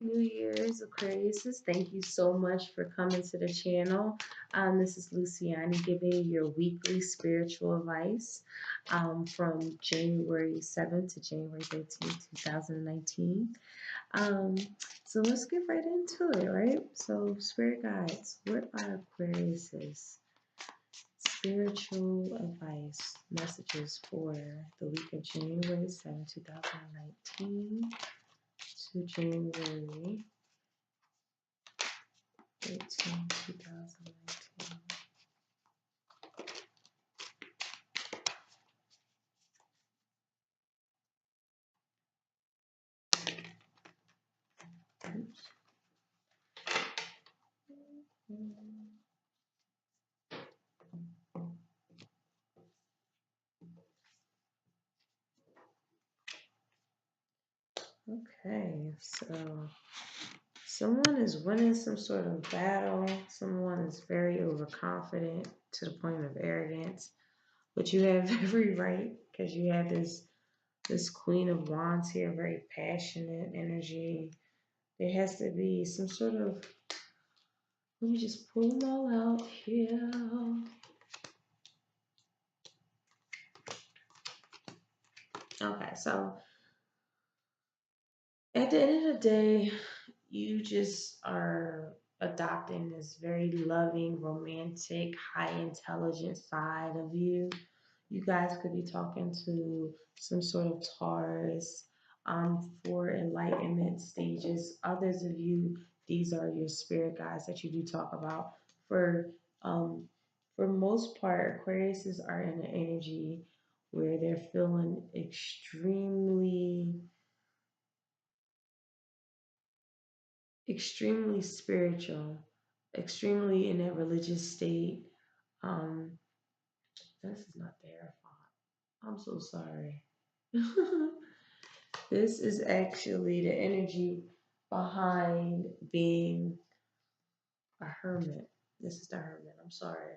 New Year's, Aquariuses. Thank you so much for coming to the channel. This is Luciani giving you your weekly spiritual advice from January 7th to January 13th, 2019. Um, so let's get right into it, right? So, Spirit Guides, what are Aquariuses? Spiritual advice messages for the week of January 7th, 2019 to January 13, 2019. Oops. Okay, so someone is winning some sort of battle. Someone is very overconfident to the point of arrogance, but you have every right because you have this Queen of Wands here, very passionate energy. There has to be some sort of, let me just pull them all out here. Okay, so at the end of the day, you just are adopting this very loving, romantic, high intelligence side of you. You guys could be talking to some sort of Taurus for enlightenment stages. Others of you, these are your spirit guides that you do talk about. For um, for most part, Aquariuses are in an energy where they're feeling extremely spiritual, extremely in that religious state. Um, this is not their fault. I'm so sorry. This is actually the energy behind being a hermit. This is the hermit. I'm sorry.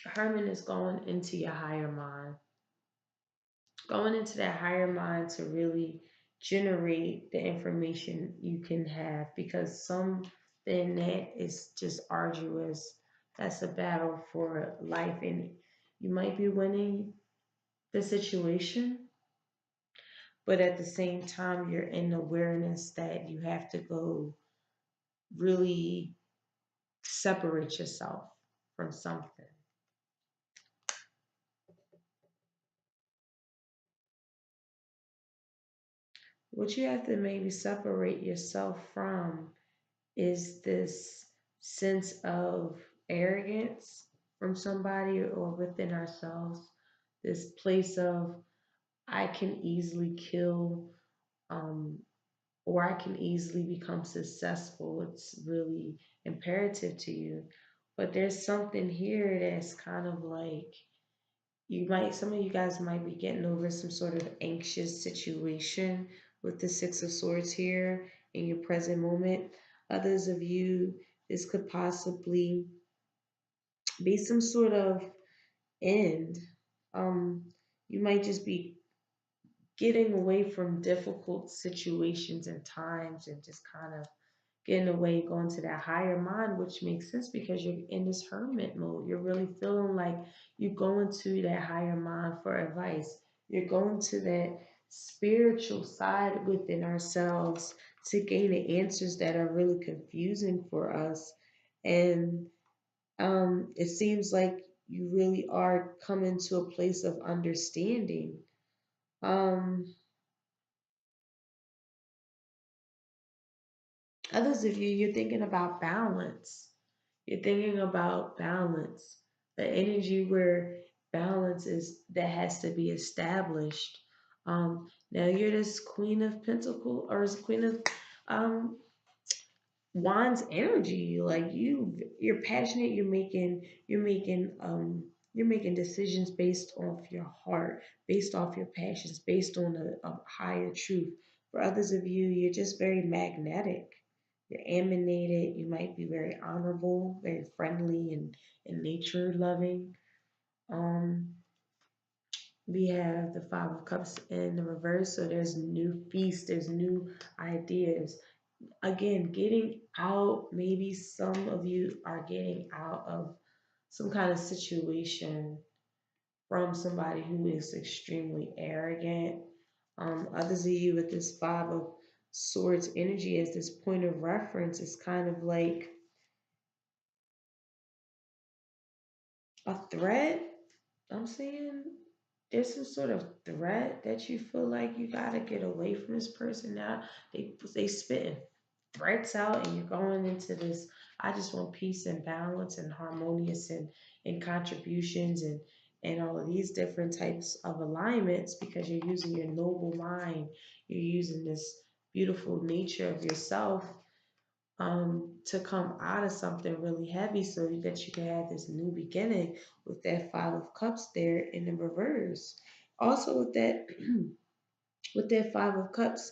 A hermit is going into your higher mind, going into that higher mind to really generate the information you can have because something that is just arduous, that's a battle for life, and you might be winning the situation, but at the same time you're in awareness that you have to go really separate yourself from something. What you have to maybe separate yourself from is this sense of arrogance from somebody or within ourselves, this place of I can easily kill, um, or I can easily become successful. It's really imperative to you. But there's something here that's kind of like some of you guys might be getting over some sort of anxious situation with the Six of Swords here in your present moment. Others of you, this could possibly be some sort of end. Um, you might just be getting away from difficult situations and times and just kind of getting away, going to that higher mind, which makes sense because you're in this hermit mode. You're really feeling like you're going to that higher mind for advice. You're going to that spiritual side within ourselves to gain the answers that are really confusing for us. And it seems like you really are coming to a place of understanding. Um, Others of you, you're thinking about balance. You're thinking about balance, the energy where balance is that has to be established. Now you're this Queen of Pentacle or is Queen of um, Wands energy. Like you're passionate. You're making decisions based off your heart, based off your passions, based on a higher truth. For others of you, you're just very magnetic. You're emanated. You might be very honorable, very friendly, and nature loving. Um, we have the Five of Cups in the reverse, so there's new feasts, there's new ideas. again, getting out, maybe some of you are getting out of some kind of situation from somebody who is extremely arrogant. Others of you with this Five of Swords energy as this point of reference is kind of like a threat. I'm saying there's some sort of threat that you feel like you gotta get away from this person now. They spitting threats out, and you're going into this. I just want peace and balance and harmonious and contributions and all of these different types of alignments because you're using your noble mind. You're using this beautiful nature of yourself to come out of something really heavy so that you can have this new beginning with that Five of Cups there in the reverse. Also with that with that Five of Cups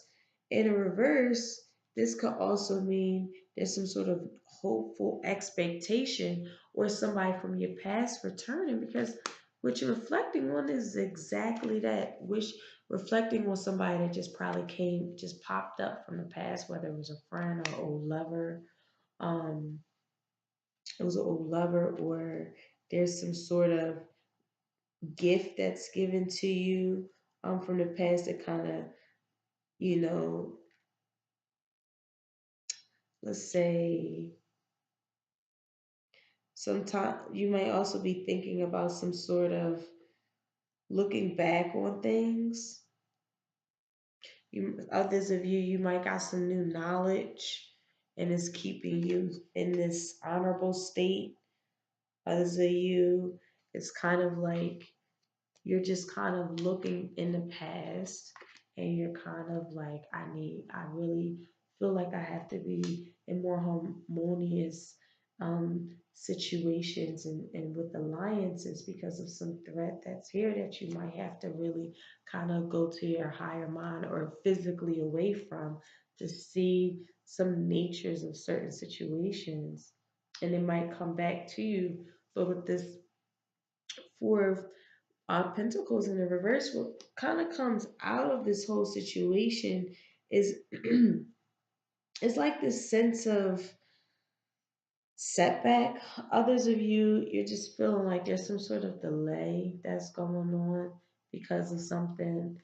in a reverse, this could also mean there's some sort of hopeful expectation or somebody from your past returning because what you're reflecting on is exactly that. Which reflecting on somebody that just probably came, just popped up from the past, whether it was a friend or old lover, um, it was an old lover, or there's some sort of gift that's given to you from the past that kind of, you know, let's say sometimes you might also be thinking about some sort of looking back on things. Others of you, you might got some new knowledge and it's keeping you in this honorable state. Others of you, it's kind of like you're just kind of looking in the past and you're kind of like, I really feel like I have to be in more harmonious situations and with alliances because of some threat that's here that you might have to really kind of go to your higher mind or physically away from to see some natures of certain situations. And it might come back to you. But with this Four of Pentacles in the reverse, what kind of comes out of this whole situation is it's like this sense of setback. Others of you, you're just feeling like there's some sort of delay that's going on because of something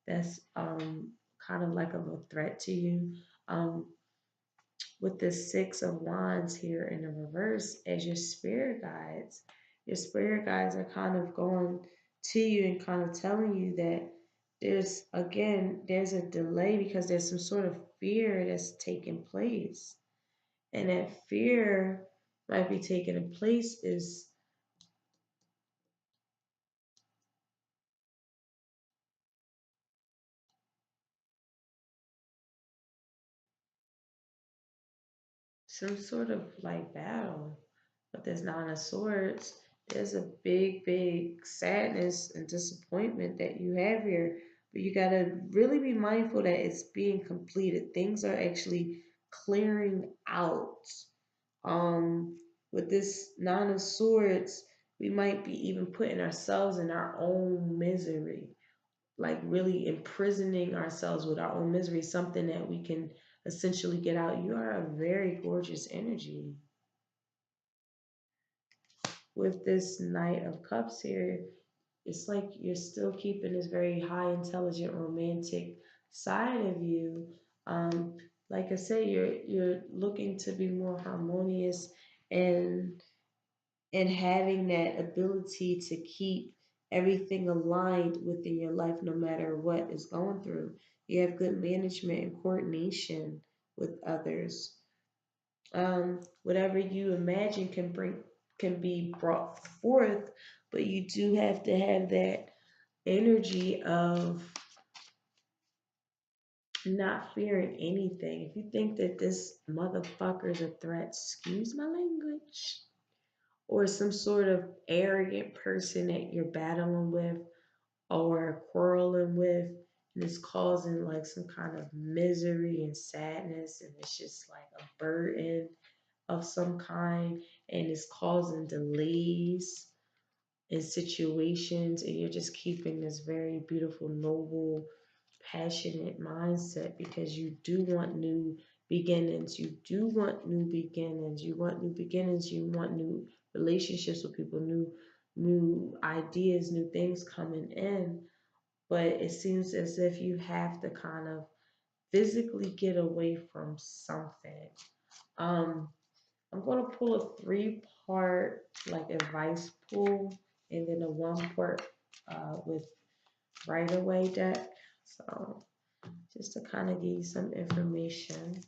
that's kind of like of a threat to you. Um, with the Six of Wands here in the reverse as your spirit guides. Your spirit guides are kind of going to you and kind of telling you that there's a delay because there's some sort of fear that's taking place. And that fear might be taking place is some sort of like battle. But there's Nine of Swords. There's a big, big sadness and disappointment that you have here. But you got to really be mindful that it's being completed. Things are actually clearing out. Um, with this Nine of Swords, we might be even putting ourselves in our own misery, like really imprisoning ourselves with our own misery, something that we can essentially get out. You are a very gorgeous energy. With this Knight of Cups here, it's like you're still keeping this very high intelligent romantic side of you. Um, like I say, you're looking to be more harmonious and and having that ability to keep everything aligned within your life no matter what is going through. You have good management and coordination with others. Whatever you imagine can be brought forth, but you do have to have that energy of not fearing anything. If you think that this motherfucker is a threat, excuse my language, or some sort of arrogant person that you're battling with or quarreling with, and it's causing like some kind of misery and sadness, and it's just like a burden of some kind, and it's causing delays in situations, and you're just keeping this very beautiful, noble, passionate mindset because you do want new beginnings. You do want new beginnings. You want new beginnings. You want new relationships with people, new ideas, new things coming in. But it seems as if you have to kind of physically get away from something. Um, I'm going to pull a three-part like advice pull and then a one-part with right away deck. So just to kind of give you some information.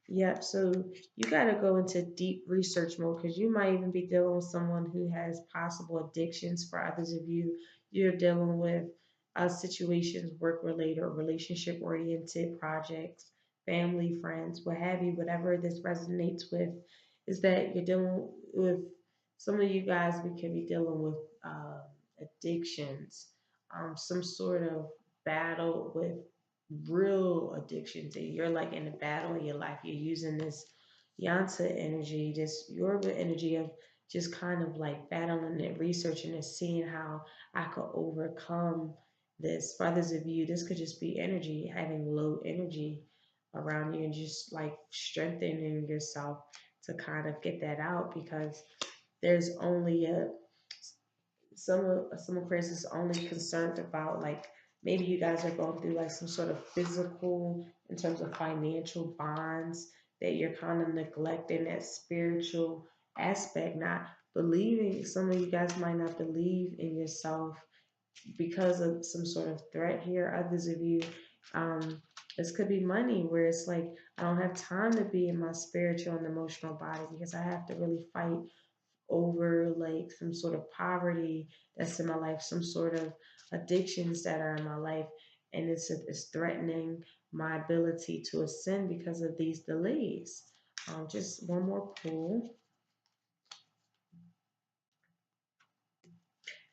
Yep, so you got to go into deep research mode because you might even be dealing with someone who has possible addictions. For others of you, you're dealing with situations, work related or relationship oriented projects, family, friends, what have you, whatever this resonates with, is that you're dealing with some of you guys, we could be dealing with addictions, some sort of battle with real addiction to you're like in a battle in your life. You're using this Yansa energy, this Yoruba energy of just kind of like battling it, researching and seeing how I could overcome this. For others of you, this could just be energy, having low energy around you and just like strengthening yourself to kind of get that out because there's only a some Aquarius is only concerned about like maybe you guys are going through like some sort of physical in terms of financial bonds that you're kind of neglecting that spiritual aspect, not believing. Some of you guys might not believe in yourself because of some sort of threat here. Others of you, this could be money where it's like I don't have time to be in my spiritual and emotional body because I have to really fight over like some sort of poverty that's in my life, some sort of addictions that are in my life, and it's threatening my ability to ascend because of these delays. Just one more pull,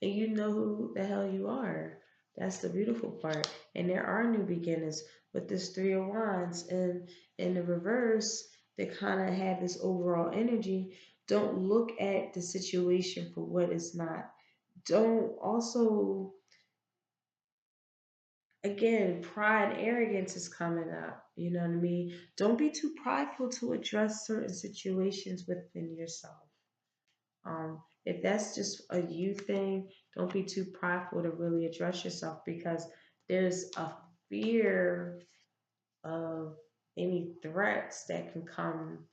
and you know who the hell you are. That's the beautiful part. And there are new beginnings with this Three of Wands, and in the reverse, they kind of have this overall energy. Don't look at the situation for what it's not. Don't also, again, pride and arrogance is coming up. You know what I mean? Don't be too prideful to address certain situations within yourself. If that's just a you thing, don't be too prideful to really address yourself because there's a fear of any threats that can come,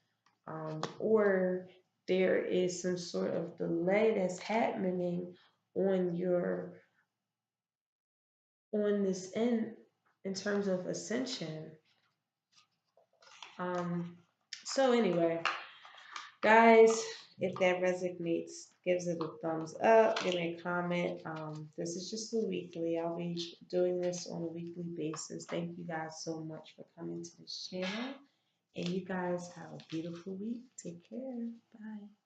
or there is some sort of delay that's happening on your on this end in terms of ascension. Um, so anyway, guys, if that resonates, gives it a thumbs up, give me a comment. This is just a weekly. I'll be doing this on a weekly basis. Thank you guys so much for coming to this channel. And you guys have a beautiful week. Take care. Bye.